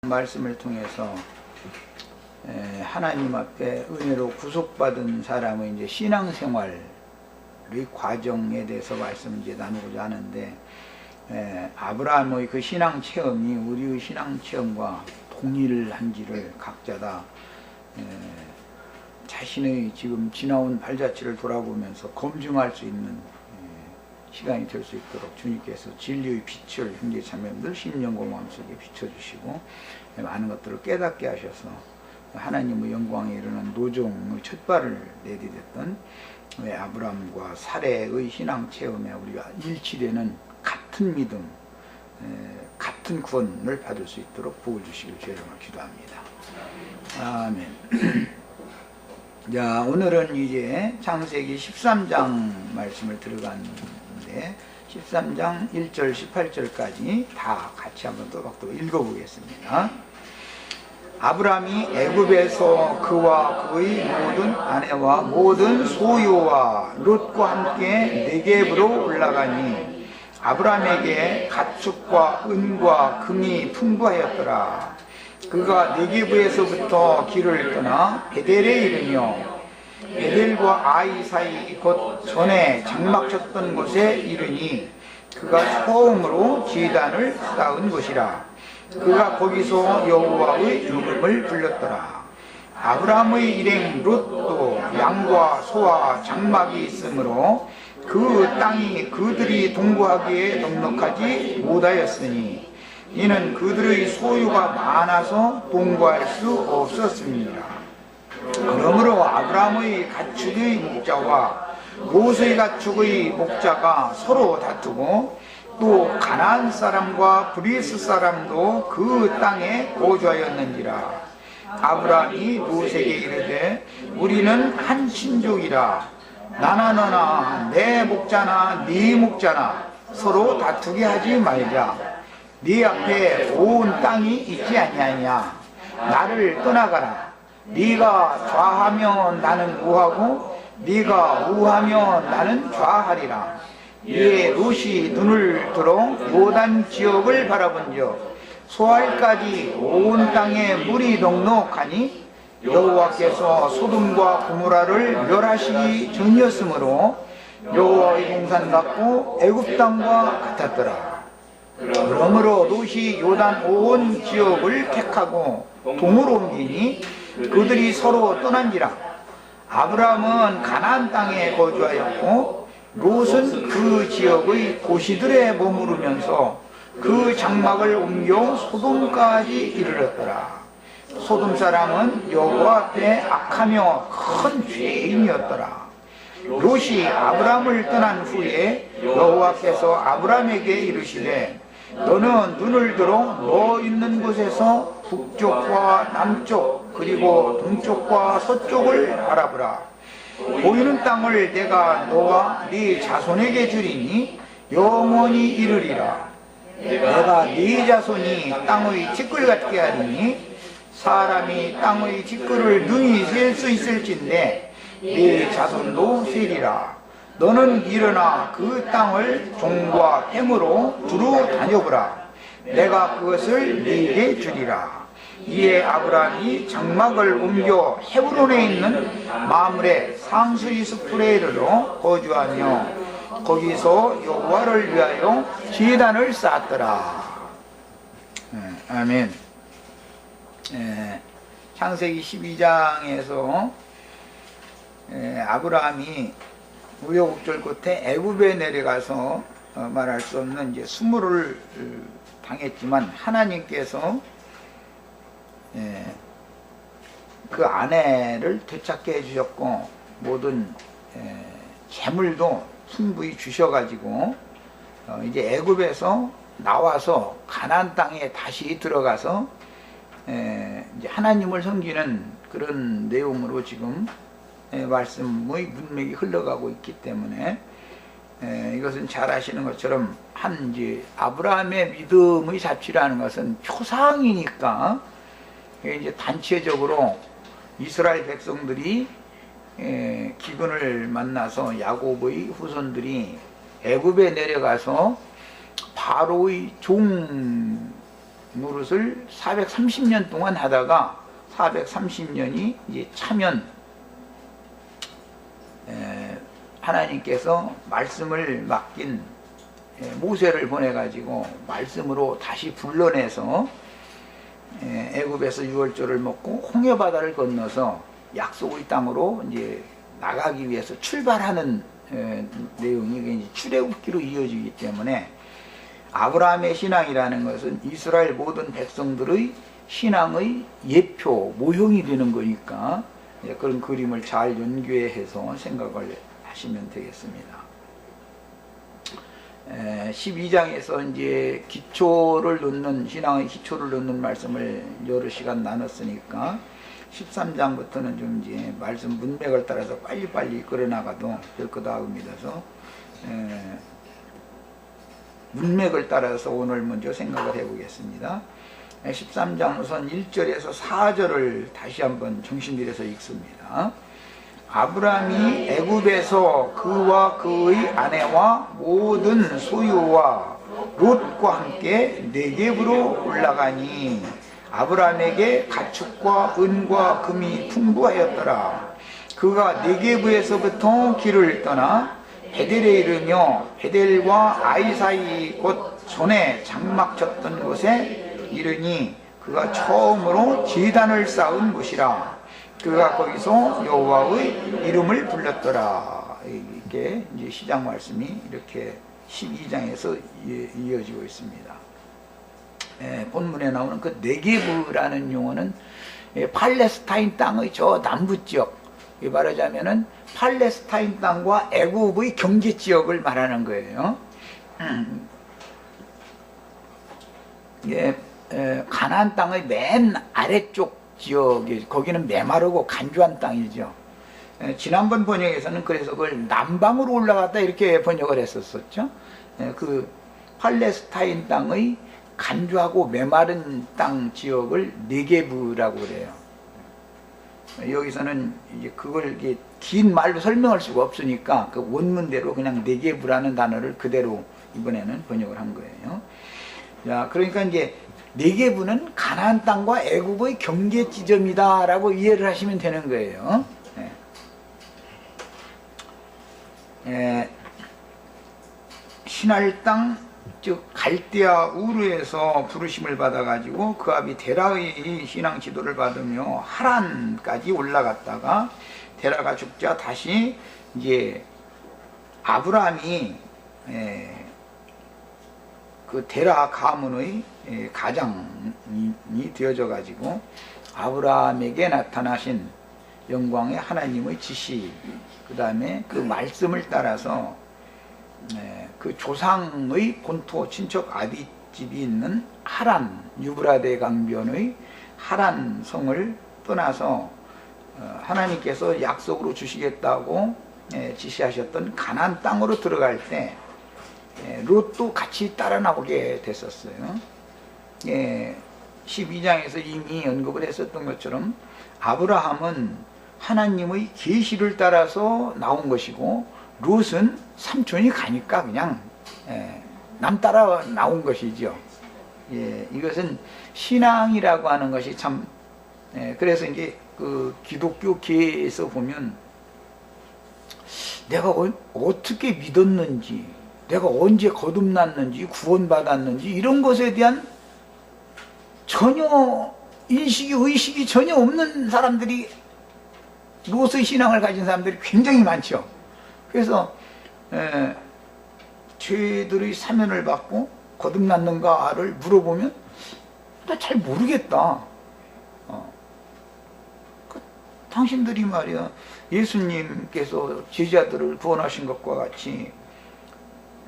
말씀을 통해서 하나님 앞에 은혜로 구속받은 사람의 이제 신앙생활의 과정에 대해서 말씀을 이제 나누고자 하는데, 아브라함의 그 신앙 체험이 우리의 신앙 체험과 동일한지를 각자 다 자신의 지금 지나온 발자취를 돌아보면서 검증할 수 있는 시간이 될 수 있도록 주님께서 진리의 빛을 형제 자매님들 심령과 마음속에 비춰주시고 많은 것들을 깨닫게 하셔서 하나님의 영광에 이르는 노종의 첫발을 내디뎠던 아브라함과 사레의 신앙 체험에 우리가 일치되는 같은 믿음, 같은 구원을 받을 수 있도록 복을 주시길 주의 이름으로 기도합니다. 아멘. 자, 오늘은 이제 창세기 13장 말씀을 들어갔는데 13장 1절 18절까지 다 같이 한번 또박또박 읽어보겠습니다. 아브라함이 애굽에서 그와 그의 모든 아내와 모든 소유와 롯과 함께 네겝으로 올라가니 아브라함에게 가축과 은과 금이 풍부하였더라. 그가 네겝에서부터 길을 떠나 베델에 이르며 베델과 아이 사이 곧 전에 장막 쳤던 곳에 이르니 그가 처음으로 지단을 쌓은 곳이라. 그가 거기서 여호와의 이름을 불렀더라. 아브라함의 일행 롯도 양과 소와 장막이 있으므로 그 땅이 그들이 동거하기에 넉넉하지 못하였으니 이는 그들의 소유가 많아서 동거할 수 없었습니다. 그러므로 아브라함의 가축의 목자와 롯의 가축의 목자가 서로 다투고 또 가나안 사람과 브리스 사람도 그 땅에 거주하였는지라. 아브라함이 롯에게 이르되 우리는 한 친족이라. 나나 너나 내 목자나 네 목자나 서로 다투게 하지 말자. 네 앞에 온 땅이 있지 아니하냐. 나를 떠나가라. 네가 좌하면 나는 우하고 네가 우하면 나는 좌하리라. 이에 롯이 눈을 들어 요단 지역을 바라본즉 소알까지 온 땅에 물이 넉넉하니 여호와께서 소돔과 고모라를 멸하시기 전이었으므로 여호와의 공산 같고 애굽 땅과 같았더라. 그러므로 롯이 요단 온 지역을 택하고 동으로 옮기니 그들이 서로 떠난지라. 아브라함은 가나안 땅에 거주하였고 롯은 그 지역의 도시들에 머무르면서 그 장막을 옮겨 소돔까지 이르렀더라. 소돔 사람은 여호와 앞에 악하며 큰 죄인이었더라. 롯이 아브라함을 떠난 후에 여호와께서 아브라함에게 이르시되 너는 눈을 들어 너 있는 곳에서 북쪽과 남쪽 그리고 동쪽과 서쪽을 바라보라. 보이는 땅을 내가 너와 네 자손에게 주리니 영원히 이르리라. 내가 네 자손이 땅의 티끌 같게 하리니 사람이 땅의 티끌을 능히 셀 수 있을진데 네 자손도 세리라. 너는 일어나 그 땅을 종과 햄으로 두루 다녀보라. 내가 그것을 네게 주리라. 이에 아브라함이 장막을 옮겨 헤브론에 있는 마므레 상수리 숲에 이르러 거주하며 거기서 여호와를 위하여 제단을 쌓았더라. 아멘. 창세기 12장에서 아브라함이 우여곡절 끝에 애굽에 내려가서 말할 수 없는 이제 수모를 당했지만 하나님께서 그 아내를 되찾게 해주셨고 모든 재물도 풍부히 주셔가지고 이제 애굽에서 나와서 가나안 땅에 다시 들어가서 이제 하나님을 섬기는 그런 내용으로 지금 말씀의 문맥이 흘러가고 있기 때문에 이것은 잘 아시는 것처럼 이제 아브라함의 믿음의 자취라는 것은 표상이니까 이제 단체적으로 이스라엘 백성들이 기근을 만나서 야곱의 후손들이 애굽에 내려가서 바로의 종 노릇을 430년 동안 하다가 430년이 이제 차면 하나님께서 말씀을 맡긴 모세를 보내가지고 말씀으로 다시 불러내서 애굽에서 유월절을 먹고 홍해바다를 건너서 약속의 땅으로 이제 나가기 위해서 출발하는 내용이 이제 출애굽기로 이어지기 때문에 아브라함의 신앙이라는 것은 이스라엘 모든 백성들의 신앙의 예표, 모형이 되는 거니까 그런 그림을 잘 연계해서 생각을 하시면 되겠습니다. 12장에서 이제 기초를 놓는, 신앙의 기초를 놓는 말씀을 여러 시간 나눴으니까 13장부터는 좀 이제 말씀 문맥을 따라서 빨리빨리 끌어나가도 될 거다 믿어서 문맥을 따라서 오늘 먼저 생각을 해보겠습니다. 13장 우선 1절에서 4절을 다시 한번 정신 들여서 읽습니다. 아브라함이 애굽에서 그와 그의 아내와 모든 소유와 롯과 함께 네겝으로 올라가니 아브라함에게 가축과 은과 금이 풍부하였더라. 그가 네겝에서부터 길을 떠나 베델에 이르며 베델과 아이 사이 곧 손에 장막 쳤던 곳에 이르니 그가 처음으로 제단을 쌓은 곳이라. 그가 거기서 여호와의 이름을 불렀더라. 이렇게 이제 시작 말씀이 이렇게 12장에서 이어지고 있습니다. 본문에 나오는 그 네게브라는 용어는 팔레스타인 땅의 저 남부 지역, 말하자면은 팔레스타인 땅과 애굽의 경계 지역을 말하는 거예요. 가나안 땅의 맨 아래쪽 지역이, 거기는 메마르고 간주한 땅이죠. 지난번 번역에서는 그래서 그걸 남방으로 올라갔다 이렇게 번역을 했었었죠. 그 팔레스타인 땅의 간주하고 메마른 땅 지역을 네게브라고 그래요. 여기서는 이제 그걸 이렇게 긴 말로 설명할 수가 없으니까 그 원문대로 그냥 네게브라는 단어를 그대로 이번에는 번역을 한 거예요. 자, 그러니까 이제 네게브는 가나안 땅과 애굽의 경계 지점이다라고 이해를 하시면 되는 거예요. 시날 땅, 즉 갈대아 우르에서 부르심을 받아가지고 그 아비 데라의 신앙 지도를 받으며 하란까지 올라갔다가 데라가 죽자 다시 이제 아브라함이 그 데라 가문의 가장이 되어져 가지고 아브라함에게 나타나신 영광의 하나님의 지시, 그 다음에 그 말씀을 따라서 그 조상의 본토 친척 아비집이 있는 하란, 유브라데 강변의 하란 성을 떠나서 하나님께서 약속으로 주시겠다고 지시하셨던 가나안 땅으로 들어갈 때 롯도 같이 따라 나오게 됐었어요. 12장에서 이미 언급을 했었던 것처럼 아브라함은 하나님의 계시를 따라서 나온 것이고 롯은 삼촌이 가니까 그냥 남 따라 나온 것이죠. 이것은 신앙이라고 하는 것이 참 그래서 이제 그 기독교계에서 보면 내가 어떻게 믿었는지, 내가 언제 거듭났는지, 구원받았는지 이런 것에 대한 전혀 인식이, 의식이 전혀 없는 사람들이, 롯의 신앙을 가진 사람들이 굉장히 많죠. 그래서 죄들의 사면을 받고 거듭났는가를 물어보면 나 잘 모르겠다. 당신들이 말이야 예수님께서 제자들을 구원하신 것과 같이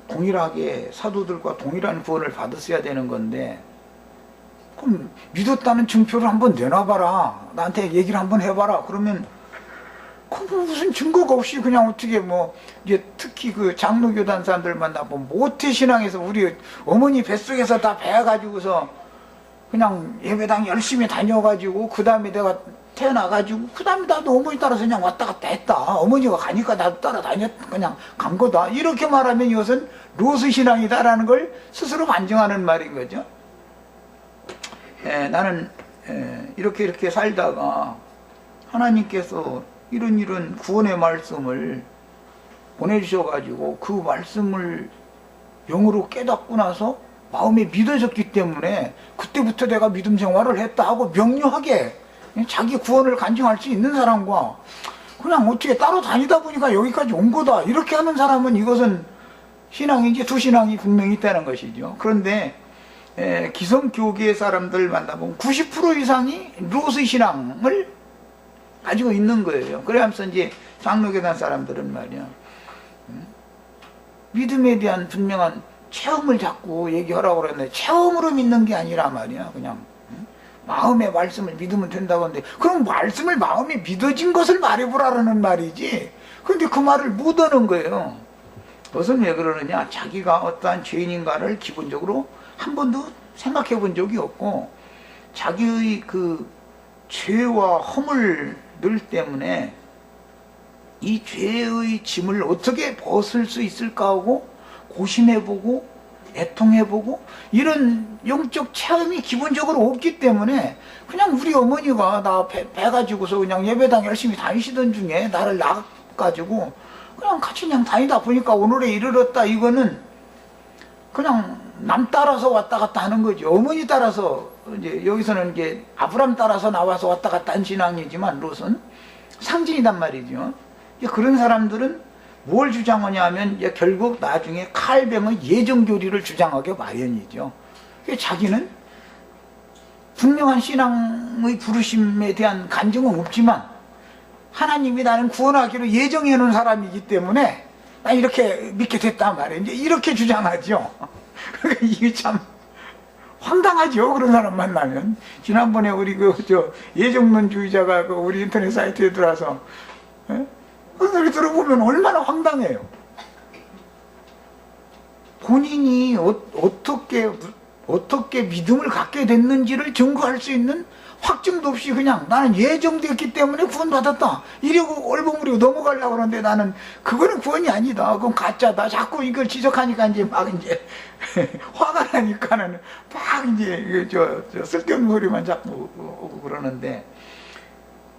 동일하게 사도들과 동일한 구원을 받았어야 되는 건데, 그럼 믿었다는 증표를 한번 내놔봐라, 나한테 얘기를 한번 해봐라. 그러면 그 무슨 증거가 없이 그냥 어떻게 이제 특히 그 장로교단 사람들 만나보면 모태신앙에서 우리 어머니 뱃속에서 다 배워가지고서 그냥 예배당 열심히 다녀가지고 그 다음에 내가 태어나가지고 그 다음에 나도 어머니 따라서 그냥 왔다 갔다 했다. 어머니가 가니까 나도 그냥 간 거다. 이렇게 말하면 이것은 롯의 신앙이다라는 걸 스스로 반증하는 말인 거죠. 나는 이렇게 살다가 하나님께서 이런 구원의 말씀을 보내주셔가지고 그 말씀을 영으로 깨닫고 나서 마음에 믿어졌기 때문에 그때부터 내가 믿음 생활을 했다 하고 명료하게 자기 구원을 간증할 수 있는 사람과 그냥 어떻게 따로 다니다 보니까 여기까지 온 거다 이렇게 하는 사람은 이것은 신앙인지 두 신앙이 분명히 있다는 것이죠. 그런데 기성교계 사람들 만나보면 90% 이상이 로스 신앙을 가지고 있는 거예요. 그래야면서 이제 장로교단 사람들은 말이야 믿음에 대한 분명한 체험을 자꾸 얘기하라고 그러는데 체험으로 믿는 게 아니라 말이야 그냥 마음의 말씀을 믿으면 된다고 하는데 그럼 말씀을 마음에 믿어진 것을 말해보라는 말이지. 그런데 그 말을 못 하는 거예요. 그것은 왜 그러느냐, 자기가 어떠한 죄인인가를 기본적으로 한 번도 생각해 본 적이 없고 자기의 그 죄와 허물들 때문에 이 죄의 짐을 어떻게 벗을 수 있을까 하고 고심해보고 애통해보고 이런 영적 체험이 기본적으로 없기 때문에 그냥 우리 어머니가 나 배가지고서 그냥 예배당 열심히 다니시던 중에 나를 낳아가지고 그냥 같이 그냥 다니다 보니까 오늘에 이르렀다. 이거는 그냥 남 따라서 왔다 갔다 하는 거죠. 어머니 따라서 이제 여기서는 이제 아브람 따라서 나와서 왔다 갔다 한 신앙이지만 롯은 상징이단 말이죠. 그런 사람들은 뭘 주장하냐 하면 이제 결국 나중에 칼뱅의 예정교리를 주장하게 마련이죠. 자기는 분명한 신앙의 부르심에 대한 간증은 없지만 하나님이 나는 구원하기로 예정해 놓은 사람이기 때문에 나 이렇게 믿게 됐단 말이에요. 이제 이렇게 주장하죠. 그러니까 이게 참 황당하죠. 그런 사람 만나면. 지난번에 우리 예정론주의자가 우리 인터넷 사이트에 들어와서 그 소리 들어보면 얼마나 황당해요. 본인이 어떻게 믿음을 갖게 됐는지를 증거할 수 있는 확증도 없이 그냥 나는 예정됐기 때문에 구원받았다 이러고 얼버무리고 넘어가려고 그러는데 나는 그거는 구원이 아니다. 그건 가짜다. 자꾸 이걸 지적하니까 이제 막 이제 화가 나니까는 막 이제 쓸데없는 소리만 자꾸 오고 그러는데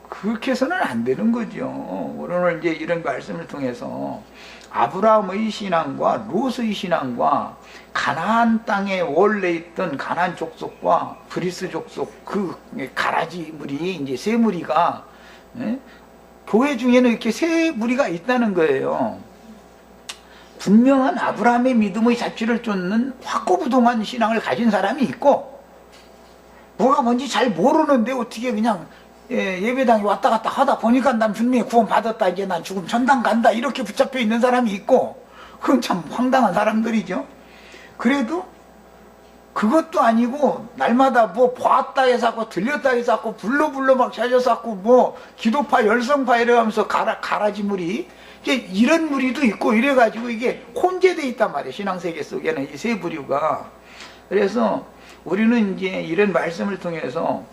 그렇게 해서는 안 되는 거죠. 오늘 이제 이런 말씀을 통해서 아브라함의 신앙과 롯의 신앙과 가나안 땅에 원래 있던 가나안 족속과 브리스 족속 그 가라지 무리 이제 세 무리가 교회 중에는 이렇게 세 무리가 있다는 거예요. 분명한 아브라함의 믿음의 자취를 쫓는 확고부동한 신앙을 가진 사람이 있고 뭐가 뭔지 잘 모르는데 어떻게 그냥 예배당에 왔다 갔다 하다 보니까 난 분명히 구원 받았다. 이제 난 죽음 천당 간다. 이렇게 붙잡혀 있는 사람이 있고 그건 참 황당한 사람들이죠. 그래도 그것도 아니고 날마다 뭐 보았다 해서 들렸다 해서 불러 막 찾아서 뭐 기도파 열성파 이래가면서 가라지 무리 이제 이런 무리도 있고 이래가지고 이게 혼재되어 있단 말이에요. 신앙세계 속에는 이 세 부류가. 그래서 우리는 이제 이런 말씀을 통해서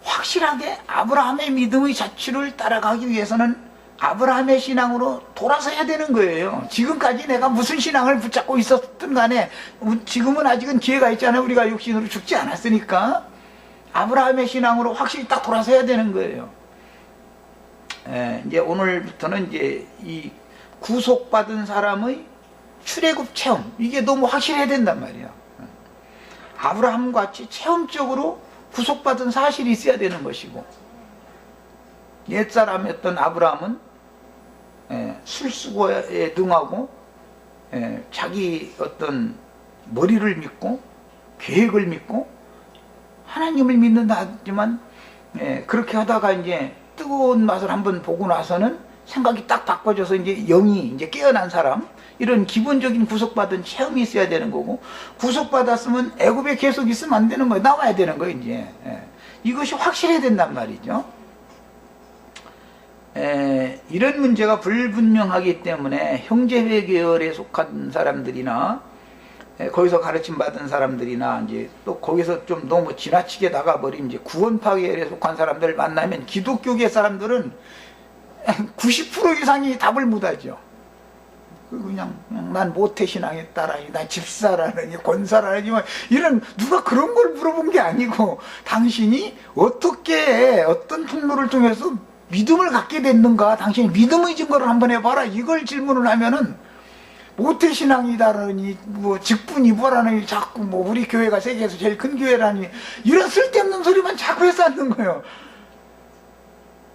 확실하게 아브라함의 믿음의 자취를 따라가기 위해서는 아브라함의 신앙으로 돌아서야 되는 거예요. 지금까지 내가 무슨 신앙을 붙잡고 있었든 간에 지금은 아직은 기회가 있잖아요. 우리가 육신으로 죽지 않았으니까 아브라함의 신앙으로 확실히 딱 돌아서야 되는 거예요. 이제 오늘부터는 이제 이 구속받은 사람의 출애굽 체험 이게 너무 확실해야 된단 말이야. 아브라함 같이 체험적으로 구속받은 사실이 있어야 되는 것이고 옛사람이었던 아브라함은 술수고에 능하고 자기 어떤 머리를 믿고 계획을 믿고 하나님을 믿는다 하지만 그렇게 하다가 이제 뜨거운 맛을 한번 보고 나서는 생각이 딱 바꿔져서 이제 영이 이제 깨어난 사람 이런 기본적인 구속받은 체험이 있어야 되는 거고 구속받았으면 애굽에 계속 있으면 안 되는 거예요. 나와야 되는 거예요. 이제 이것이 확실해야 된단 말이죠. 이런 문제가 불분명하기 때문에 형제회 계열에 속한 사람들이나 거기서 가르침 받은 사람들이나 이제 또 거기서 좀 너무 지나치게 나가버리면 이제 구원파 계열에 속한 사람들을 만나면 기독교계 사람들은 90% 이상이 답을 못하죠. 그냥 난 모태신앙에 따라니, 난 집사라느니 권사라느니 이런, 누가 그런 걸 물어본 게 아니고 당신이 어떻게 어떤 통로를 통해서 믿음을 갖게 됐는가, 당신이 믿음의 증거를 한번 해봐라, 이걸 질문을 하면은 모태신앙이다라니 뭐 직분이 뭐라니, 자꾸 뭐 우리 교회가 세계에서 제일 큰 교회라니 이런 쓸데없는 소리만 자꾸 해서 하는 거예요.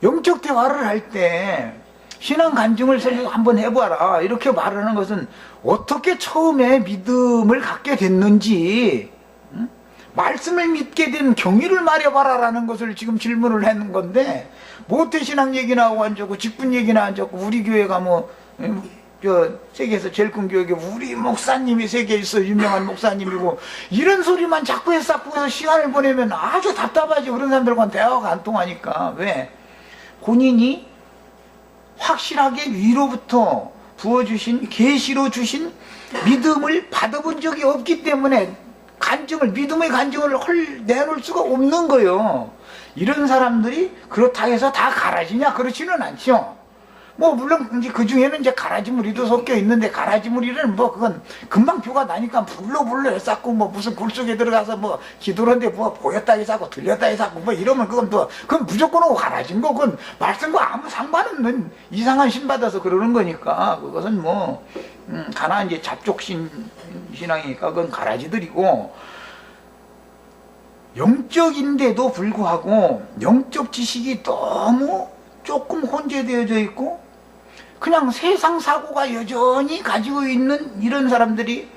영적 대화를 할 때 신앙 간증을 한번 해봐라 이렇게 말하는 것은 어떻게 처음에 믿음을 갖게 됐는지, 응? 말씀을 믿게 된 경위를 말해봐라 라는 것을 지금 질문을 하는 건데, 모태신앙 얘기나 하고 앉았고 직분 얘기나 앉았고, 우리 교회가 뭐 세계에서 제일 큰 교회가 우리 목사님이 세계에서 유명한 목사님이고 이런 소리만 자꾸 해서 시간을 보내면 아주 답답하지. 그런 사람들과는 대화가 안 통하니까. 왜? 본인이 확실하게 위로부터 부어주신, 계시로 주신 믿음을 받아본 적이 없기 때문에 믿음의 간증을 내놓을 수가 없는 거예요. 이런 사람들이 그렇다 해서 다 가라지냐? 그렇지는 않죠. 뭐 물론 이제 그 중에는 이제 가라지 무리도 섞여 있는데, 가라지 무리는 뭐 그건 금방 표가 나니까 불러 쌓고 뭐 무슨 굴 속에 들어가서 뭐 기도하는데 뭐 보였다 해서 들렸다 해서 뭐 이러면 그건 무조건 가라진 거, 그건 말씀과 아무 상관없는 이상한 신 받아서 그러는 거니까, 그것은 뭐 가나 이제 잡족신 신앙이니까 그건 가라지들이고, 영적인데도 불구하고 영적 지식이 너무 조금 혼재되어져 있고 그냥 세상 사고가 여전히 가지고 있는 이런 사람들이,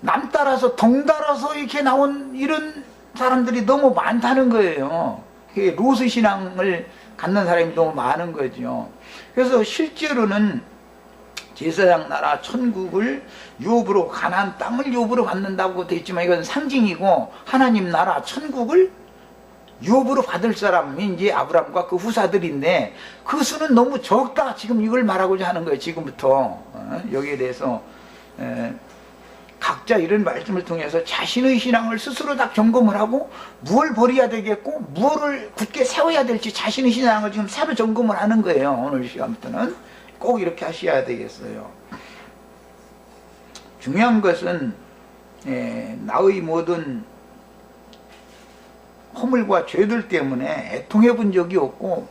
남 따라서 덩 따라서 이렇게 나온 이런 사람들이 너무 많다는 거예요. 로스 신앙을 갖는 사람이 너무 많은 거죠. 그래서 실제로는 제사장 나라 천국을 유업으로, 가나안 땅을 유업으로 받는다고 되어 있지만 이건 상징이고, 하나님 나라 천국을 유업으로 받을 사람이 이제 아브라함과 그 후사들인데, 그 수는 너무 적다, 지금 이걸 말하고자 하는 거예요. 지금부터 여기에 대해서 각자 이런 말씀을 통해서 자신의 신앙을 스스로 다 점검을 하고, 무엇을 버려야 되겠고 무엇을 굳게 세워야 될지 자신의 신앙을 지금 새로 점검을 하는 거예요. 오늘 시간부터는 꼭 이렇게 하셔야 되겠어요. 중요한 것은 나의 모든 허물과 죄들 때문에 애통해 본 적이 없고,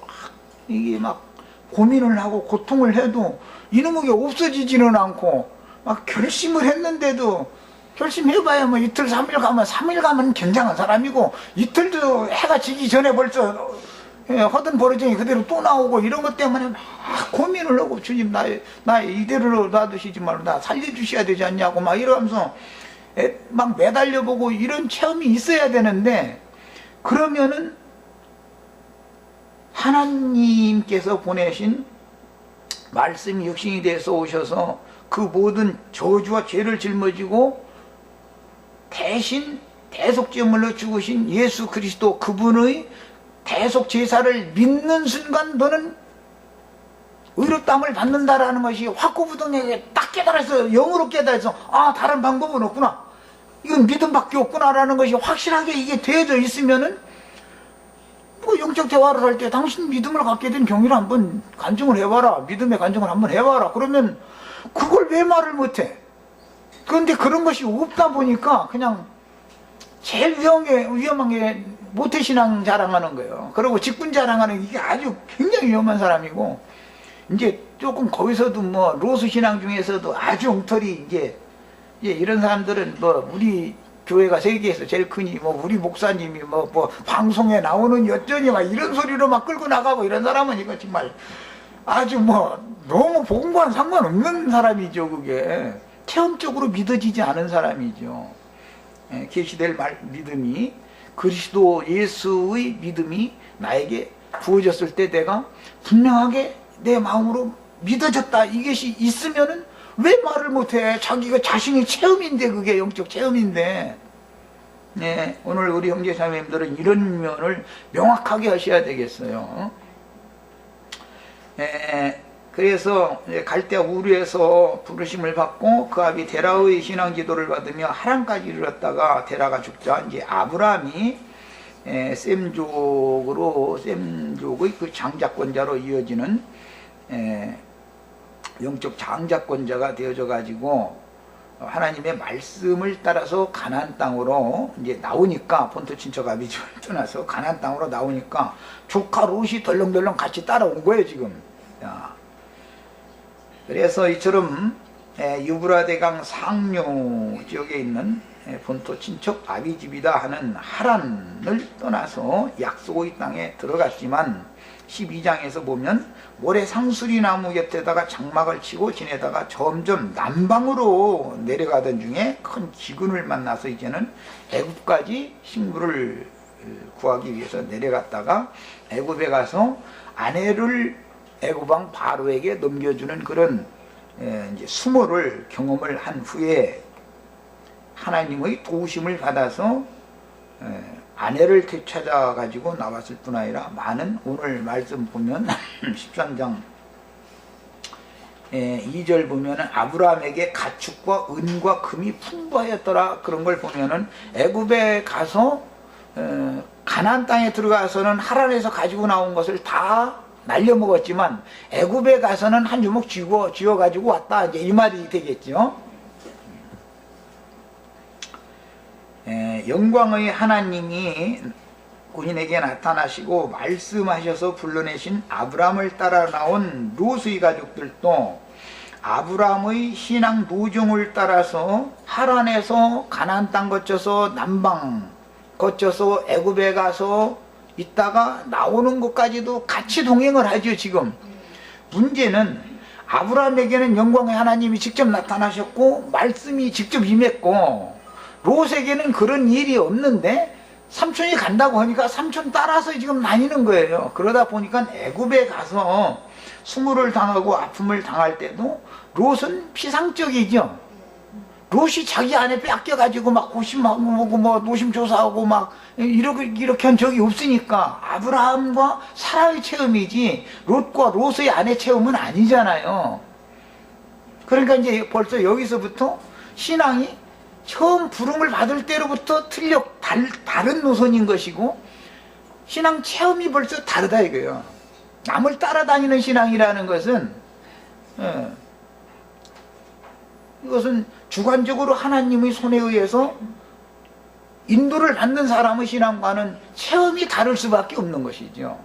이게 막 고민을 하고 고통을 해도 이놈의 없어지지는 않고, 막 결심을 했는데도, 결심해봐야 뭐 이틀 3일 가면 굉장한 사람이고, 이틀도 해가 지기 전에 벌써 허든 버러정이 그대로 또 나오고, 이런 것 때문에 막 고민을 하고, 주님 나 이대로 놔두시지 말고 나 살려주셔야 되지 않냐고 막 이러면서 막 매달려보고 이런 체험이 있어야 되는데, 그러면은 하나님께서 보내신 말씀이 육신이 돼서 오셔서 그 모든 저주와 죄를 짊어지고 대신 대속제물로 죽으신 예수 그리스도, 그분의 대속 제사를 믿는 순간 너는 의롭다함을 받는다라는 것이 확고부동하게 딱 깨달아서, 영으로 깨달아서, 아, 다른 방법은 없구나, 이건 믿음밖에 없구나라는 것이 확실하게 이게 되어져 있으면은, 뭐 영적 대화를 할 때 당신 믿음을 갖게 된 경위를 한번 간증을 해봐라, 믿음의 간증을 한번 해봐라. 그러면 그걸 왜 말을 못해? 그런데 그런 것이 없다 보니까 그냥 제일 위험한 게 모태신앙 자랑하는 거예요. 그리고 직분 자랑하는, 이게 아주 굉장히 위험한 사람이고, 이제 조금 거기서도 뭐 로스 신앙 중에서도 아주 엉터리, 이제 이런 사람들은 뭐 우리 교회가 세계에서 제일 크니 뭐 우리 목사님이 뭐 방송에 나오는 여전히 막 이런 소리로 막 끌고 나가고, 이런 사람은 이거 정말 아주 뭐 너무 복음과는 상관없는 사람이죠. 그게 체험적으로 믿어지지 않은 사람이죠. 계시될 믿음이, 그리스도 예수의 믿음이 나에게 부어졌을 때 내가 분명하게 내 마음으로 믿어졌다, 이것이 있으면은 왜 말을 못해? 자기가 자신의 체험인데, 그게 영적 체험인데. 네, 오늘 우리 형제자매님들은 이런 면을 명확하게 하셔야 되겠어요. 그래서 갈대아 우르에서 부르심을 받고 그 아비 데라의 신앙 기도를 받으며 하란까지 이르렀다가 데라가 죽자 이제 아브라함이 셈족의 그 장자권자로 이어지는 영적 장자권자가 되어져 가지고 하나님의 말씀을 따라서 가나안 땅으로 이제 나오니까, 본토 친척 아비집을 떠나서 가나안 땅으로 나오니까 조카 롯이 덜렁덜렁 같이 따라온 거예요 지금. 그래서 이처럼 유브라데강 상류 지역에 있는 본토 친척 아비집이다 하는 하란을 떠나서 약속의 땅에 들어갔지만, 12장에서 보면 모래 상수리 나무 곁에다가 장막을 치고 지내다가 점점 남방으로 내려가던 중에 큰 기근을 만나서 이제는 애굽까지 식물을 구하기 위해서 내려갔다가 애굽에 가서 아내를 애굽왕 바로에게 넘겨주는 그런 이제 수모를 경험을 한 후에 하나님의 도우심을 받아서 아내를 되찾아 가지고 나왔을 뿐 아니라 많은, 오늘 말씀 보면 13장 2절 보면은 아브라함에게 가축과 은과 금이 풍부하였더라, 그런 걸 보면은 애굽에 가서 가나안 땅에 들어가서는 하란에서 가지고 나온 것을 다 날려 먹었지만 애굽에 가서는 한 주먹 쥐어 가지고 왔다, 이제 이 말이 되겠죠. 영광의 하나님이 본인에게 나타나시고 말씀하셔서 불러내신 아브라함을 따라 나온 롯의 가족들도 아브라함의 신앙 노정을 따라서 하란에서 가나안 땅 거쳐서 남방 거쳐서 애굽에 가서 있다가 나오는 것까지도 같이 동행을 하죠. 지금 문제는 아브라함에게는 영광의 하나님이 직접 나타나셨고 말씀이 직접 임했고, 롯에게는 그런 일이 없는데 삼촌이 간다고 하니까 삼촌 따라서 지금 다니는 거예요. 그러다 보니까 애굽에 가서 수모를 당하고 아픔을 당할 때도 롯은 피상적이죠. 롯이 자기 아내 뺏겨가지고 막 고심하고 뭐 노심초사하고 막 이렇게 한 적이 없으니까 아브라함과 사라의 체험이지 롯과 롯의 아내 체험은 아니잖아요. 그러니까 이제 벌써 여기서부터 신앙이 처음 부름을 받을 때로부터 다른 노선인 것이고, 신앙 체험이 벌써 다르다 이거예요. 남을 따라다니는 신앙이라는 것은 이것은 주관적으로 하나님의 손에 의해서 인도를 받는 사람의 신앙과는 체험이 다를 수밖에 없는 것이죠.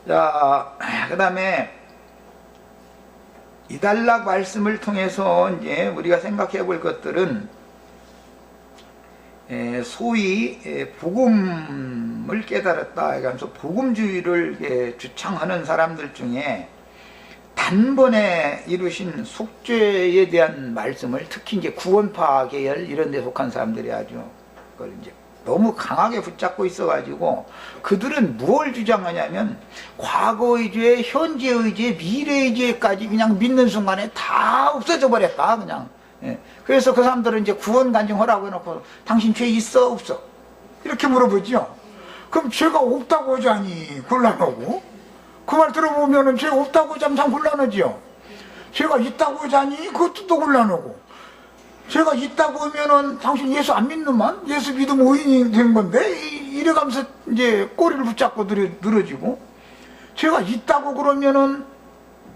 자, 그 다음에 이달락 말씀을 통해서 이제 우리가 생각해 볼 것들은 소위 복음을 깨달았다 하면서 복음주의를 주창하는 사람들 중에 단번에 이루신 속죄에 대한 말씀을, 특히 이제 구원파 계열 이런 데 속한 사람들이 아주 그걸 이제 너무 강하게 붙잡고 있어가지고, 그들은 무엇을 주장하냐면 과거의 죄, 현재의 죄, 미래의 죄까지 그냥 믿는 순간에 다 없어져 버렸다 그냥. 그래서 그 사람들은 이제 구원 간증하라고 해놓고 당신 죄 있어 없어 이렇게 물어보죠. 그럼 죄가 없다고 하자니 곤란하고, 그 말 들어보면은 죄 없다고 하자면 참 곤란하지요. 죄가 있다고 하자니 그것도 또 곤란하고, 제가 있다고 하면은 당신 예수 안 믿는만? 예수 믿으면 의인이 된 건데? 이래가면서 이제 꼬리를 붙잡고 늘어지고, 제가 있다고 그러면은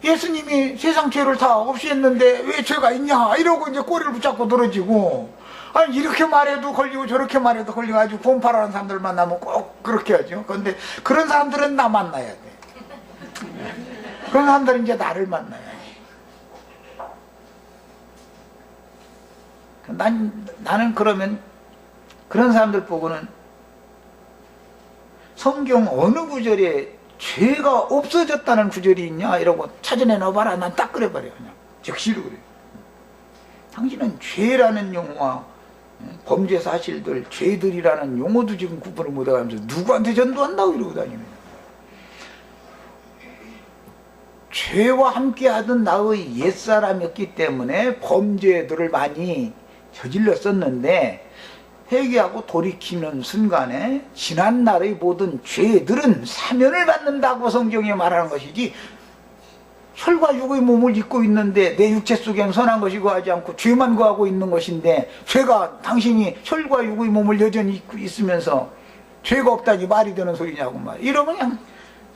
예수님이 세상 죄를 다 없애했는데 왜 죄가 있냐? 이러고 이제 꼬리를 붙잡고 늘어지고, 아니 이렇게 말해도 걸리고 저렇게 말해도 걸려가지고 구원파라는 사람들 만나면 꼭 그렇게 하죠. 그런데 그런 사람들은 나 만나야 돼. 그런 사람들은 이제 나를 만나야 돼. 나는 그러면 그런 사람들 보고는 성경 어느 구절에 죄가 없어졌다는 구절이 있냐 이러고 찾아내놔봐라. 난 딱 그래버려. 그냥 즉시로 그래. 당신은 죄라는 용어와 범죄 사실들, 죄들이라는 용어도 지금 구분을 못해가면서 누구한테 전도한다고 이러고 다니는. 죄와 함께하던 나의 옛사람이었기 때문에 범죄들을 많이 저질렀었는데, 회개하고 돌이키는 순간에 지난날의 모든 죄들은 사면을 받는다고 성경에 말하는 것이지, 혈과 육의 몸을 입고 있는데 내 육체 속에는 선한 것이 거하지 않고 죄만 거하고 있는 것인데, 죄가 당신이 혈과 육의 몸을 여전히 입고 있으면서 죄가 없다니 말이 되는 소리냐고 말. 이러면 그냥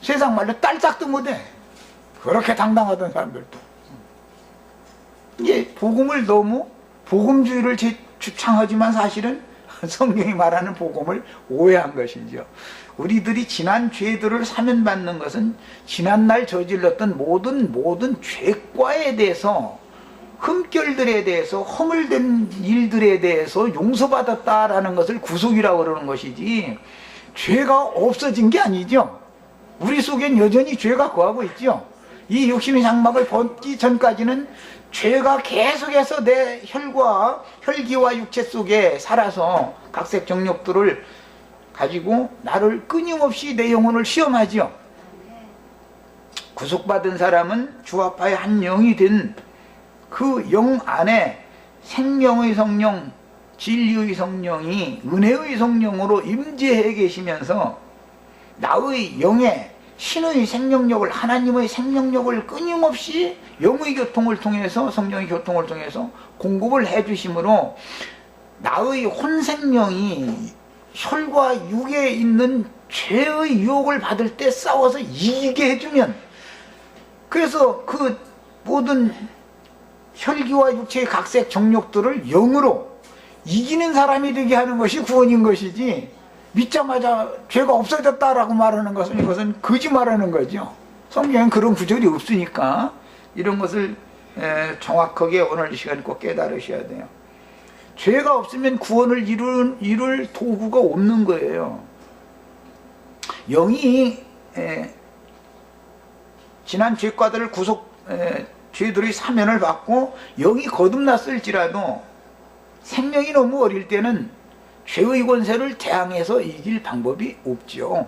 세상 말로 딸짝도 못해. 그렇게 당당하던 사람들도. 이게 복음을 너무 복음주의를 주창하지만 사실은 성경이 말하는 복음을 오해한 것이죠. 우리들이 지난 죄들을 사면받는 것은 지난날 저질렀던 모든 죄과에 대해서, 흠결들에 대해서, 허물된 일들에 대해서 용서받았다라는 것을 구속이라고 그러는 것이지, 죄가 없어진 게 아니죠. 우리 속엔 여전히 죄가 거하고 있죠. 이 육신의 장막을 벗기 전까지는 죄가 계속해서 내 혈기와 육체 속에 살아서 각색 정욕들을 가지고 나를 끊임없이 내 영혼을 시험하지요. 구속받은 사람은 주 아파의 한 영이 된 그 영 안에 생명의 성령, 진리의 성령이 은혜의 성령으로 임재해 계시면서 나의 영에 신의 생명력을, 하나님의 생명력을 끊임없이 영의 교통을 통해서, 성령의 교통을 통해서 공급을 해 주심으로 나의 혼생명이 혈과 육에 있는 죄의 유혹을 받을 때 싸워서 이기게 해주면, 그래서 그 모든 혈기와 육체의 각색 정욕들을 영으로 이기는 사람이 되게 하는 것이 구원인 것이지, 믿자마자 죄가 없어졌다라고 말하는 것은, 이것은 거짓말하는 거죠. 성경엔 그런 구절이 없으니까 이런 것을 정확하게 오늘 이 시간에 꼭 깨달으셔야 돼요. 죄가 없으면 구원을 이룰 도구가 없는 거예요. 영이 지난 죄과들을 죄들의 사면을 받고 영이 거듭났을지라도 생명이 너무 어릴 때는 죄의 권세를 대항해서 이길 방법이 없죠.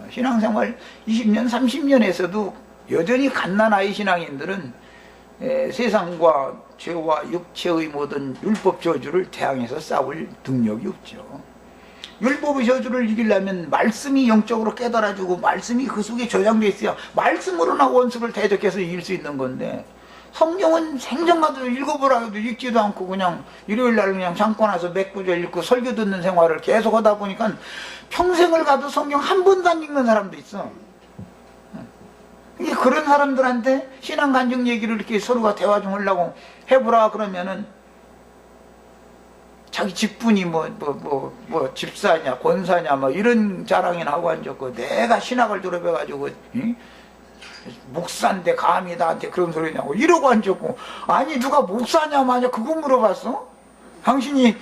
신앙생활 20년, 30년에서도 여전히 갓난아이 신앙인들은 세상과 죄와 육체의 모든 율법 저주를 대항해서 싸울 능력이 없죠. 율법의 저주를 이기려면 말씀이 영적으로 깨달아주고 말씀이 그 속에 저장되어 있어야 말씀으로나 원수를 대적해서 이길 수 있는 건데, 성경은 생전가도 읽어보라 해도 읽지도 않고 그냥 일요일날 그냥 잠깐 와서 몇 구절 읽고 설교 듣는 생활을 계속 하다 보니까 평생을 가도 성경 한 번도 안 읽는 사람도 있어. 그런 사람들한테 신앙 간증 얘기를 이렇게 서로가 대화 좀 하려고 해보라 그러면은 자기 직분이 집사냐 권사냐 이런 자랑이나 하고 앉았고, 내가 신학을 졸업해가지고 목사인데 감히 나한테 그런 소리냐고 이러고 앉았고, 아니 누가 목사냐 마냐 그거 물어봤어? 당신이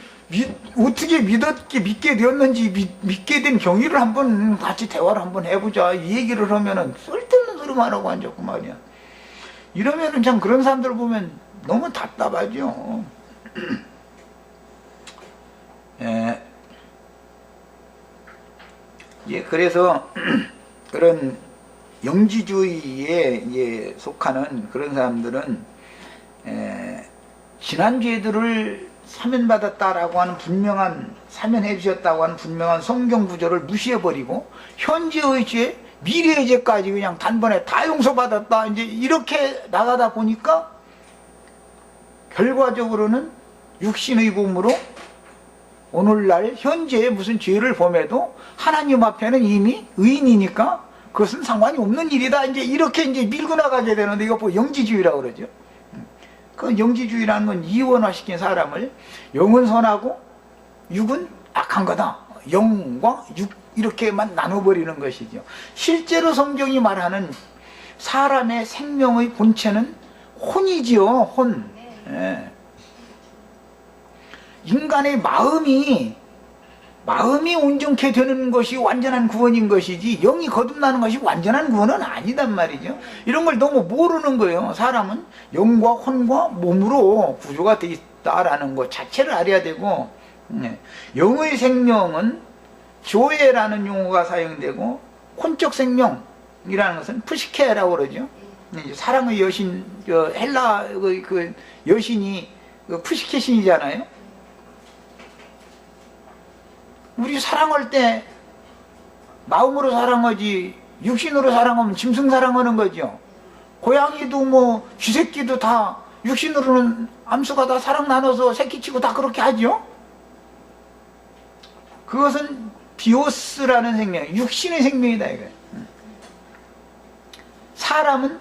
어떻게 믿게 되었는지 믿게 된 경위를 한번 같이 대화를 한번 해보자, 이 얘기를 하면은 쓸데없는 소리만 하고 앉았고 말이야. 이러면은 참 그런 사람들 보면 너무 답답하죠. 그래서 그런 영지주의에 속하는 그런 사람들은 지난 죄들을 사면받았다라고 하는 분명한, 사면해 주셨다고 하는 분명한 성경 구절을 무시해버리고 현재의 죄, 미래의 죄까지 그냥 단번에 다 용서받았다 이제 이렇게 나가다 보니까 결과적으로는 육신의 몸으로 오늘날 현재의 무슨 죄를 범해도 하나님 앞에는 이미 의인이니까 그것은 상관이 없는 일이다, 이제 이렇게 이제 밀고 나가게 되는데, 이거 뭐 영지주의라고 그러죠. 그 영지주의라는 건 이원화시킨 사람을 영은 선하고 육은 악한 거다, 영과 육 이렇게만 나눠버리는 것이죠. 실제로 성경이 말하는 사람의 생명의 본체는 혼이지요. 혼. 인간의 마음이 온전케 되는 것이 완전한 구원인 것이지, 영이 거듭나는 것이 완전한 구원은 아니단 말이죠. 이런 걸 너무 모르는 거예요. 사람은 영과 혼과 몸으로 구조가 되어 있다라는 것 자체를 알아야 되고, 영의 생명은 조에라는 용어가 사용되고, 혼적 생명이라는 것은 푸시케라고 그러죠. 사랑의 여신, 헬라의 그 여신이 푸시케 신이잖아요. 우리 사랑할 때 마음으로 사랑하지 육신으로 사랑하면 짐승 사랑하는 거죠. 고양이도 쥐새끼도 다 육신으로는 암수가 다 사랑 나눠서 새끼치고 다 그렇게 하죠. 그것은 비오스라는 생명, 육신의 생명이다 이거예요. 사람은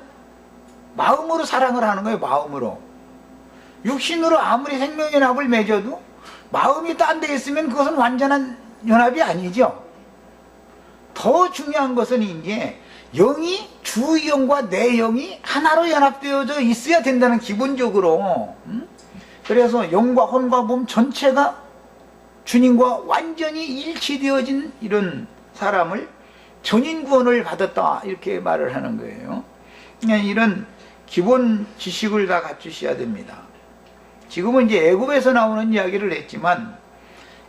마음으로 사랑을 하는 거예요. 마음으로. 육신으로 아무리 생명연합을 맺어도 마음이 딴 데 있으면 그것은 완전한 연합이 아니죠. 더 중요한 것은 이제 영이 주의 영과 내 영이 하나로 연합되어져 있어야 된다는 기본적으로. 그래서 영과 혼과 몸 전체가 주님과 완전히 일치되어진 이런 사람을 전인구원을 받았다 이렇게 말을 하는 거예요. 이런 기본 지식을 다 갖추셔야 됩니다. 지금은 이제 애굽에서 나오는 이야기를 했지만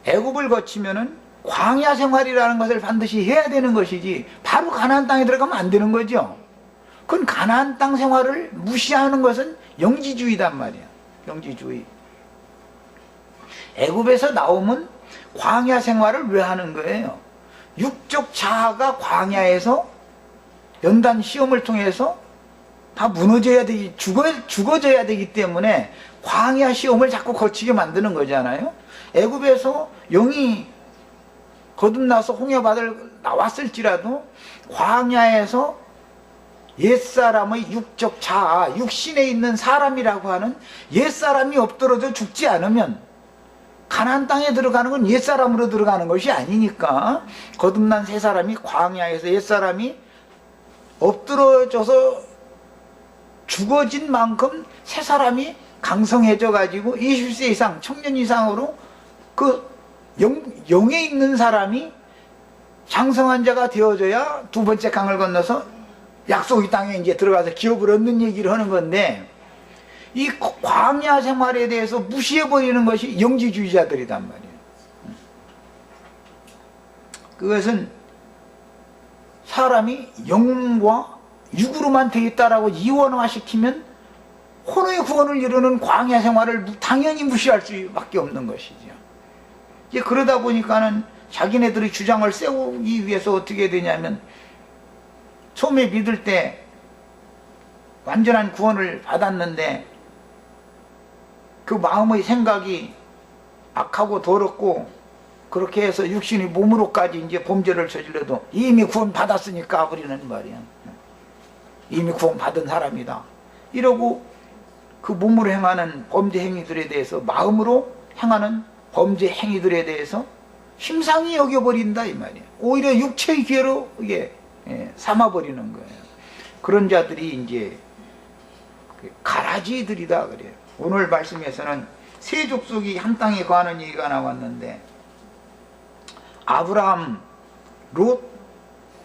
애굽을 거치면은 광야 생활이라는 것을 반드시 해야 되는 것이지 바로 가나안 땅에 들어가면 안 되는 거죠. 그건 가나안 땅 생활을 무시하는 것은 영지주의단 말이야. 영지주의. 애굽에서 나오면 광야 생활을 왜 하는 거예요? 육적 자아가 광야에서 연단 시험을 통해서 다 무너져야 되기, 죽어져야 되기 때문에 광야 시험을 자꾸 거치게 만드는 거잖아요. 애굽에서 영이 거듭나서 홍해바다를 나왔을지라도 광야에서 옛사람의 육적 자아, 육신에 있는 사람이라고 하는 옛사람이 엎드러져 죽지 않으면 가나안 땅에 들어가는 건 옛사람으로 들어가는 것이 아니니까 거듭난 새 사람이 광야에서 옛사람이 엎드러져서 죽어진 만큼 새 사람이 강성해져 가지고 20세 이상 청년 이상으로 그 영에 있는 사람이 장성한 자가 되어져야 두 번째 강을 건너서 약속의 땅에 이제 들어가서 기업을 얻는 얘기를 하는 건데, 이 광야 생활에 대해서 무시해버리는 것이 영지주의자들이단 말이에요. 그것은 사람이 영과 육으로만 되어 있다라고 이원화시키면 혼의 구원을 이루는 광야 생활을 당연히 무시할 수밖에 없는 것이죠. 이제 그러다 보니까는 자기네들의 주장을 세우기 위해서 어떻게 되냐면, 처음에 믿을 때 완전한 구원을 받았는데 그 마음의 생각이 악하고 더럽고 그렇게 해서 육신이 몸으로까지 이제 범죄를 저질러도 이미 구원 받았으니까 버리는 말이야. 이미 구원 받은 사람이다 이러고 그 몸으로 행하는 범죄 행위들에 대해서, 마음으로 행하는 범죄 행위들에 대해서 심상히 여겨버린다 이 말이야. 오히려 육체의 죄로 이게 삼아버리는 거예요. 그런 자들이 이제 가라지들이다 그래요. 오늘 말씀에서는 세 족속이 한 땅에 거하는 얘기가 나왔는데, 아브라함, 롯,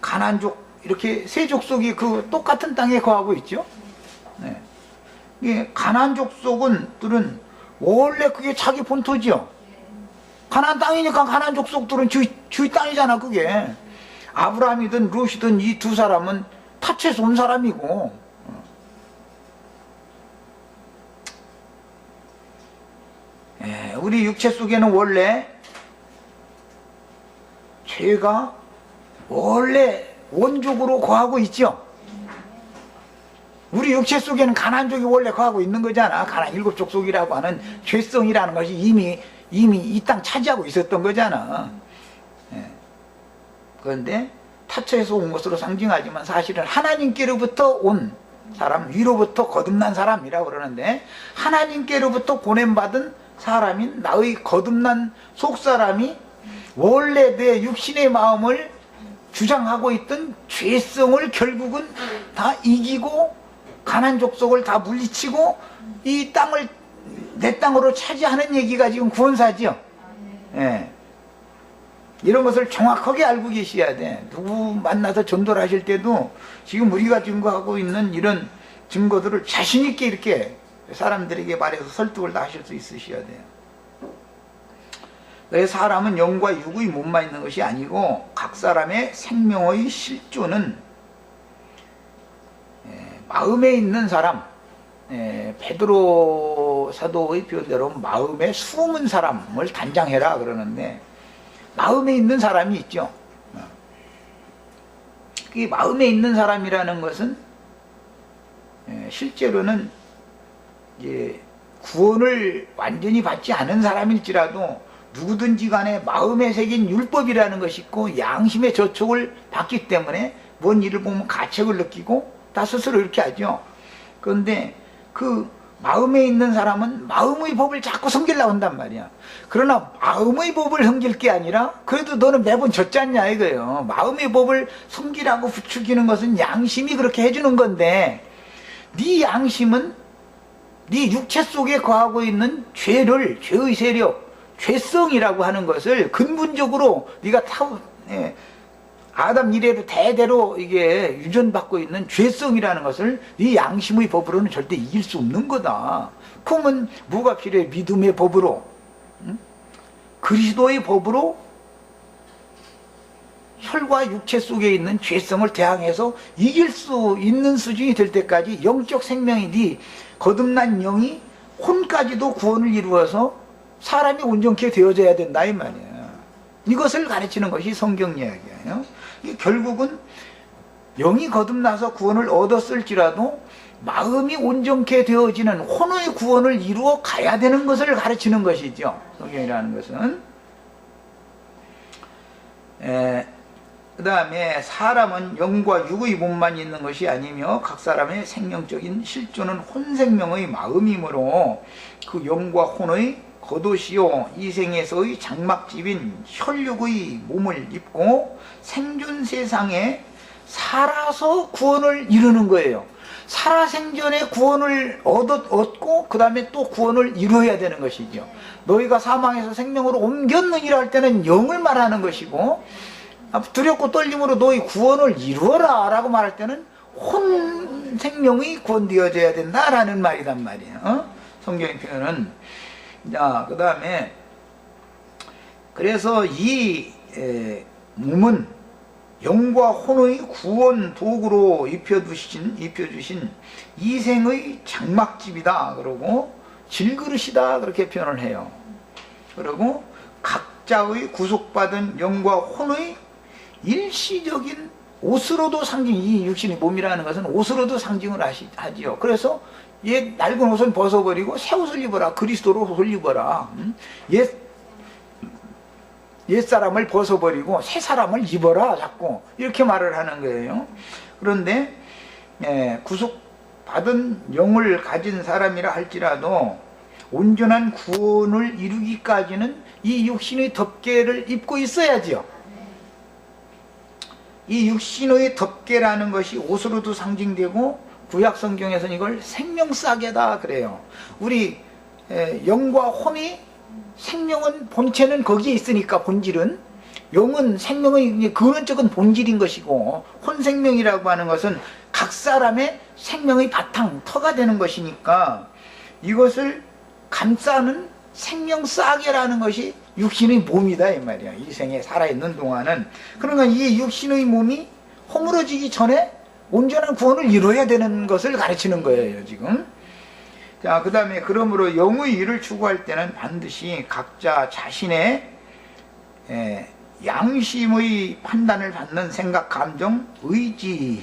가나안족 이렇게 세 족속이 그 똑같은 땅에 거하고 있죠. 네. 이게 가나안 족속들은 원래 그게 자기 본토지요. 가나안 땅이니까 가나안 족속들은 주의 땅이잖아 그게. 아브라함이든 롯이든 이 두 사람은 타치에서 온 사람이고, 우리 육체 속에는 원래 죄가 원래 원족으로 거하고 있죠. 우리 육체 속에는 가나안족이 원래 거하고 있는 거잖아. 가나안 7족속이라고 하는 죄성이라는 것이 이미 이 땅 차지하고 있었던 거잖아. 그런데 타처에서 온 것으로 상징하지만 사실은 하나님께로부터 온 사람, 위로부터 거듭난 사람이라고 그러는데, 하나님께로부터 보냄받은 사람인 나의 거듭난 속사람이 원래 내 육신의 마음을 주장하고 있던 죄성을 결국은 다 이기고 가나안 족속을 다 물리치고 이 땅을 내 땅으로 차지하는 얘기가 지금 구원사지요. 예. 이런 것을 정확하게 알고 계셔야 돼. 누구 만나서 전도를 하실 때도 지금 우리가 증거하고 있는 이런 증거들을 자신 있게 이렇게 사람들에게 말해서 설득을 다 하실 수 있으셔야 돼요. 그래서 사람은 영과 육의 몸만 있는 것이 아니고 각 사람의 생명의 실조는 마음에 있는 사람, 베드로 사도의 표현대로 마음에 숨은 사람을 단장해라 그러는데, 마음에 있는 사람이 있죠. 이 마음에 있는 사람이라는 것은 실제로는 이제 구원을 완전히 받지 않은 사람일지라도 누구든지 간에 마음에 새긴 율법이라는 것이 있고 양심의 저촉을 받기 때문에 뭔 일을 보면 가책을 느끼고 다 스스로 이렇게 하죠. 그런데 그 마음에 있는 사람은 마음의 법을 자꾸 섬기려고 한단 말이야. 그러나 마음의 법을 섬길 게 아니라 그래도 너는 매번 졌잖냐 이거예요. 마음의 법을 섬기라고 부추기는 것은 양심이 그렇게 해주는 건데, 네 양심은 네 육체 속에 거하고 있는 죄를, 죄의 세력, 죄성이라고 하는 것을 근본적으로 네가 아담 이래로 대대로 이게 유전받고 있는 죄성이라는 것을 네 양심의 법으로는 절대 이길 수 없는 거다. 그러면 뭐가 필요해? 믿음의 법으로, 그리스도의 법으로 혈과 육체 속에 있는 죄성을 대항해서 이길 수 있는 수준이 될 때까지 영적 생명이, 네 거듭난 영이 혼까지도 구원을 이루어서 사람이 온전케 되어져야 된다 이 말이야. 이것을 가르치는 것이 성경 이야기예요. 결국은 영이 거듭나서 구원을 얻었을지라도 마음이 온전케 되어지는 혼의 구원을 이루어 가야 되는 것을 가르치는 것이죠. 성경이라는 것은. 그 다음에 사람은 영과 육의 몸만 있는 것이 아니며 각 사람의 생명적인 실존은 혼생명의 마음이므로 그 영과 혼의 겉옷이요 이생에서의 장막집인 혈육의 몸을 입고 생존 세상에 살아서 구원을 이루는 거예요. 살아생전에 구원을 얻고 그 다음에 또 구원을 이루어야 되는 것이죠. 너희가 사망에서 생명으로 옮겼느니라 할 때는 영을 말하는 것이고, 두렵고 떨림으로 너희 구원을 이루어라 라고 말할 때는 혼 생명이 구원되어져야 된다라는 말이란 말이에요. 성경의 표현은. 자, 그 다음에 그래서 이 몸은 영과 혼의 구원 도구로 입혀주신 이생의 장막집이다 그러고 질그릇이다 그렇게 표현을 해요. 그리고 각자의 구속받은 영과 혼의 일시적인 옷으로도 상징, 이 육신의 몸이라는 것은 옷으로도 상징을 하지요. 그래서 옛 낡은 옷은 벗어버리고 새 옷을 입어라. 그리스도로 옷을 입어라. 옛 사람을 벗어버리고 새 사람을 입어라. 자꾸 이렇게 말을 하는 거예요. 그런데 구속받은 영을 가진 사람이라 할지라도 온전한 구원을 이루기까지는 이 육신의 덮개를 입고 있어야지요. 이 육신의 덮개라는 것이 옷으로도 상징되고 구약 성경에서는 이걸 생명싸개다 그래요. 우리 영과 혼이, 생명은 본체는 거기에 있으니까 본질은, 영은 생명의 근원적인 본질인 것이고, 혼생명이라고 하는 것은 각 사람의 생명의 바탕, 터가 되는 것이니까 이것을 감싸는 생명싸개라는 것이 육신의 몸이다 이 말이야. 이 생에 살아있는 동안은. 그러니까 이 육신의 몸이 허물어지기 전에 온전한 구원을 이루어야 되는 것을 가르치는 거예요 지금. 자, 그 다음에 그러므로 영의 일을 추구할 때는 반드시 각자 자신의 양심의 판단을 받는 생각, 감정, 의지의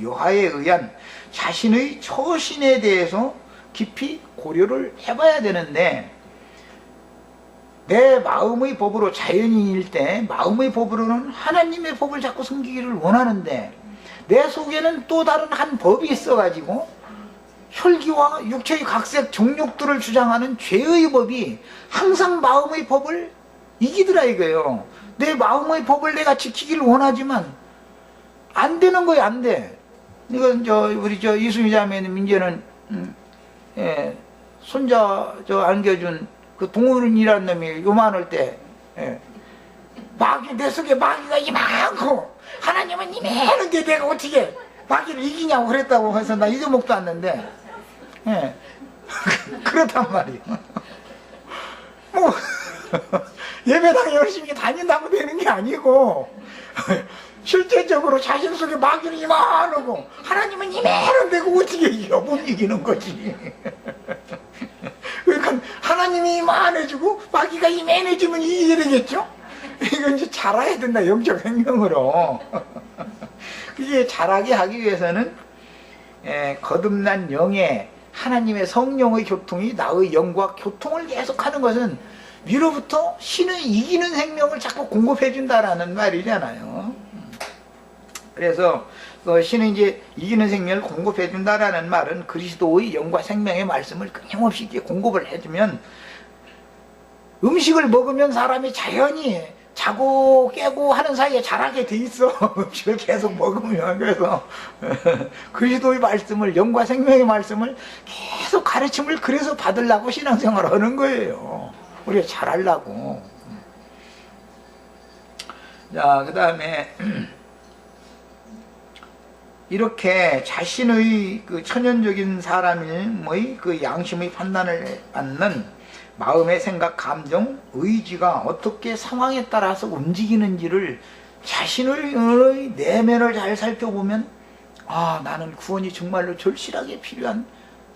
요하에 의한 자신의 처신에 대해서 깊이 고려를 해봐야 되는데, 내 마음의 법으로 자연인일 때 마음의 법으로는 하나님의 법을 자꾸 섬기기를 원하는데, 내 속에는 또 다른 한 법이 있어가지고 혈기와 육체의 각색 정욕들을 주장하는 죄의 법이 항상 마음의 법을 이기더라 이거예요. 내 마음의 법을 내가 지키기를 원하지만 안 되는 거예요. 안 돼. 이건 우리 이수미 자매는 이제는 손자 안겨준 그 동훈이라는 놈이 요만할 때 내 속에 마귀가 이만큼, 하나님은 이만한데 내가 어떻게 마귀를 이기냐고 그랬다고 해서 나 잊어먹도 않는데, 그렇단 말이에요. 뭐 예배당 열심히 다닌다고 되는 게 아니고 실제적으로 자신 속에 마귀는 이만하고 하나님은 이만한데 어떻게 이겨? 못 이기는 거지. 그러니까 하나님이 이만해지고 마귀가 이만해지면 이기게 되겠죠? 이건 이제 자라야 된다, 영적 생명으로. 그게 자라게 하기 위해서는 거듭난 영의 하나님의 성령의 교통이 나의 영과 교통을 계속하는 것은 위로부터 신의 이기는 생명을 자꾸 공급해 준다라는 말이잖아요. 그래서 신은 이제 이기는 생명을 공급해 준다라는 말은 그리스도의 영과 생명의 말씀을 끊임없이 이렇게 공급을 해주면, 음식을 먹으면 사람이 자연히 자고 깨고 하는 사이에 자라게 돼 있어. 음식을 계속 먹으면. 그래서 그리스도의 말씀을, 영과 생명의 말씀을 계속 가르침을 그래서 받으려고 신앙생활을 하는 거예요. 우리가 잘하려고. 자, 그 다음에 이렇게 자신의 그 천연적인 사람의 그 양심의 판단을 받는 마음의 생각, 감정, 의지가 어떻게 상황에 따라서 움직이는지를 자신의 내면을 잘 살펴보면, 아, 나는 구원이 정말로 절실하게 필요한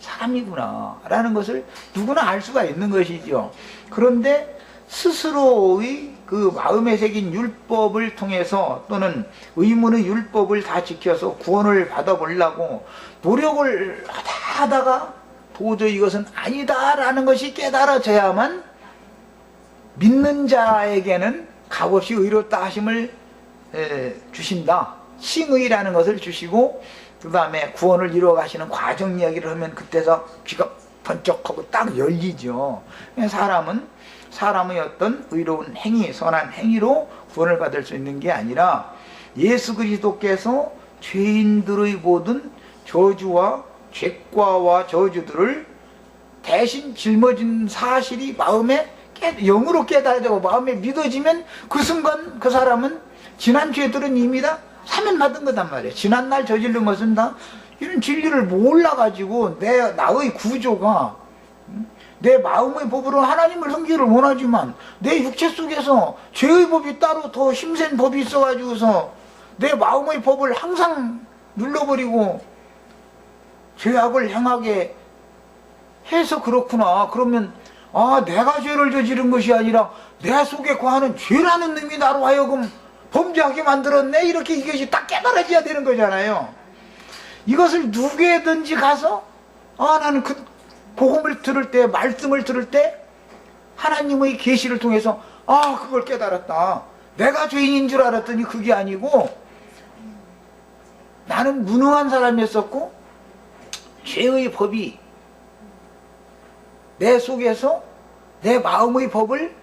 사람이구나 라는 것을 누구나 알 수가 있는 것이죠. 그런데 스스로의 그 마음에 새긴 율법을 통해서, 또는 의문의 율법을 다 지켜서 구원을 받아보려고 노력을 하다가 도저히 이것은 아니다라는 것이 깨달아져야만 믿는 자에게는 값없이 의롭다 하심을 주신다. 칭의라는 것을 주시고, 그 다음에 구원을 이루어 가시는 과정 이야기를 하면 그때서 귀가 번쩍하고 딱 열리죠. 사람은 사람의 어떤 의로운 행위, 선한 행위로 구원을 받을 수 있는 게 아니라, 예수 그리스도께서 죄인들의 모든 저주와 죄과와 저주들을 대신 짊어진 사실이 마음에 영으로 깨달아지고 마음에 믿어지면, 그 순간 그 사람은 지난 죄들은 이미 다 사면받은 거단 말이에요. 지난날 저지른 것은 다 이런 진리를 몰라가지고 나의 구조가, 내 마음의 법으로 하나님을 섬기기를 원하지만 내 육체 속에서 죄의 법이 따로 더 힘센 법이 있어가지고서 내 마음의 법을 항상 눌러버리고 죄악을 행하게 해서 그렇구나. 그러면, 아, 내가 죄를 저지른 것이 아니라 내 속에 거하는 죄라는 놈이 나로 하여금 범죄하게 만들었네. 이렇게 이것이 딱 깨달아져야 되는 거잖아요. 이것을 누구에든지 가서, 아, 나는 그 복음을 들을 때, 말씀을 들을 때 하나님의 계시를 통해서, 아, 그걸 깨달았다. 내가 죄인인 줄 알았더니 그게 아니고 나는 무능한 사람이었었고 죄의 법이 내 속에서 내 마음의 법을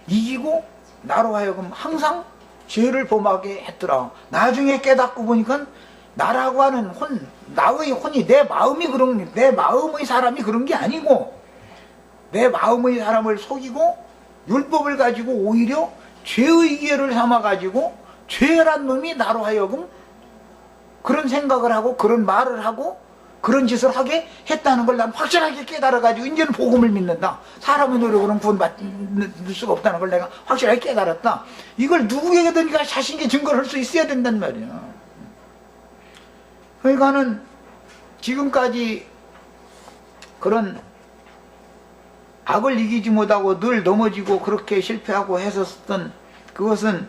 이기고 나로 하여금 항상 죄를 범하게 했더라. 나중에 깨닫고 보니까 나라고 하는 나의 혼이, 내 마음이 내 마음의 사람이 그런 게 아니고, 내 마음의 사람을 속이고 율법을 가지고 오히려 죄의 기회를 삼아가지고 죄란 놈이 나로 하여금 그런 생각을 하고 그런 말을 하고 그런 짓을 하게 했다는 걸 난 확실하게 깨달아가지고 이제는 복음을 믿는다. 사람의 노력으로는 구원받을 수가 없다는 걸 내가 확실하게 깨달았다. 이걸 누구에게든지 자신있게 증거를 할 수 있어야 된단 말이야. 그러니까는 지금까지 그런 악을 이기지 못하고 늘 넘어지고 그렇게 실패하고 했었던 그것은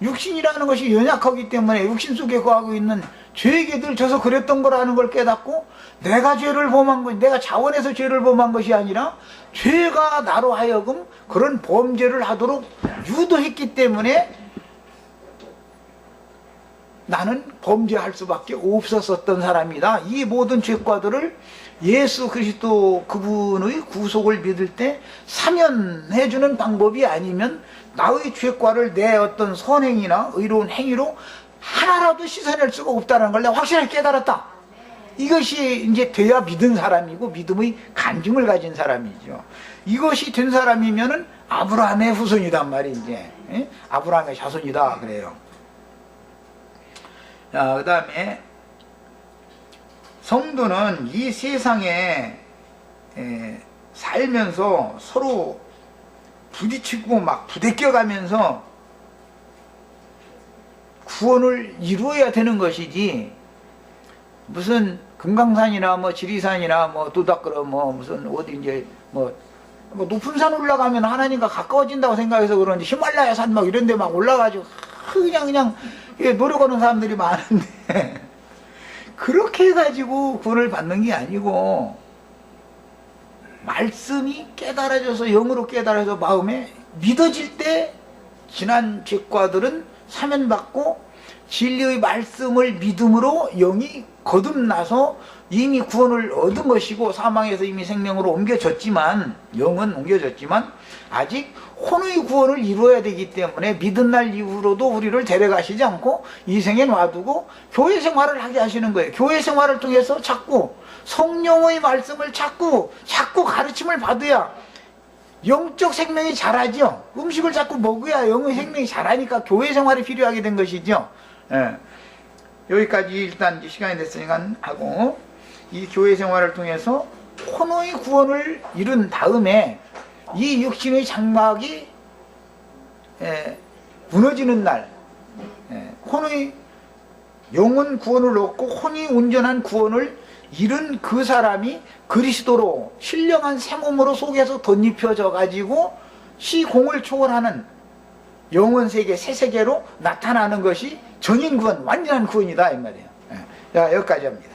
육신이라는 것이 연약하기 때문에 육신 속에 거하고 있는 죄에게 늘 져서 그랬던 거라는 걸 깨닫고, 내가 죄를 범한 것, 내가 자원해서 죄를 범한 것이 아니라 죄가 나로 하여금 그런 범죄를 하도록 유도했기 때문에 나는 범죄할 수밖에 없었던 사람이다. 이 모든 죄과들을 예수 그리스도 그분의 구속을 믿을 때 사면해주는 방법이 아니면 나의 죄과를 내 어떤 선행이나 의로운 행위로 하나라도 씻어낼 수가 없다는 걸 내가 확실하게 깨달았다. 이것이 이제 돼야 믿은 사람이고 믿음의 간증을 가진 사람이죠. 이것이 된 사람이면은 아브라함의 후손이단 말이지. 아브라함의 자손이다 그래요. 자, 그 다음에 성도는 이 세상에 살면서 서로 부딪히고 막 부대껴가면서 구원을 이루어야 되는 것이지, 무슨 금강산이나 뭐 지리산이나 뭐 도닥그러 뭐 무슨 어디 이제 뭐 높은 산 올라가면 하나님과 가까워진다고 생각해서 그런지 히말라야 산 막 이런 데 막 올라가지고 그냥 노력하는 사람들이 많은데 그렇게 해가지고 구원을 받는 게 아니고, 말씀이 깨달아져서 영으로 깨달아서 마음에 믿어질 때 지난 죄과들은 사면받고 진리의 말씀을 믿음으로 영이 거듭나서 이미 구원을 얻은 것이고 사망에서 이미 생명으로 옮겨졌지만 영은 옮겨졌지만 아직 혼의 구원을 이루어야 되기 때문에 믿은 날 이후로도 우리를 데려가시지 않고 이 생에 놔두고 교회 생활을 하게 하시는 거예요. 교회 생활을 통해서 자꾸 성령의 말씀을 자꾸 가르침을 받아야 영적 생명이 자라죠. 음식을 자꾸 먹어야 영의 생명이 자라니까 교회 생활이 필요하게 된 것이죠. 예. 여기까지 일단 시간이 됐으니까 하고 이 교회 생활을 통해서 혼의 구원을 이룬 다음에 이 육신의 장막이 무너지는 날 혼의 영혼 구원을 얻고 혼이 온전한 구원을 이룬 그 사람이 그리스도로 신령한 새몸으로 속에서 덧입혀져 가지고 시공을 초월하는 영원 세계 새 세계로 나타나는 것이 전인 구원 완전한 구원이다 이 말이에요. 자 여기까지 합니다.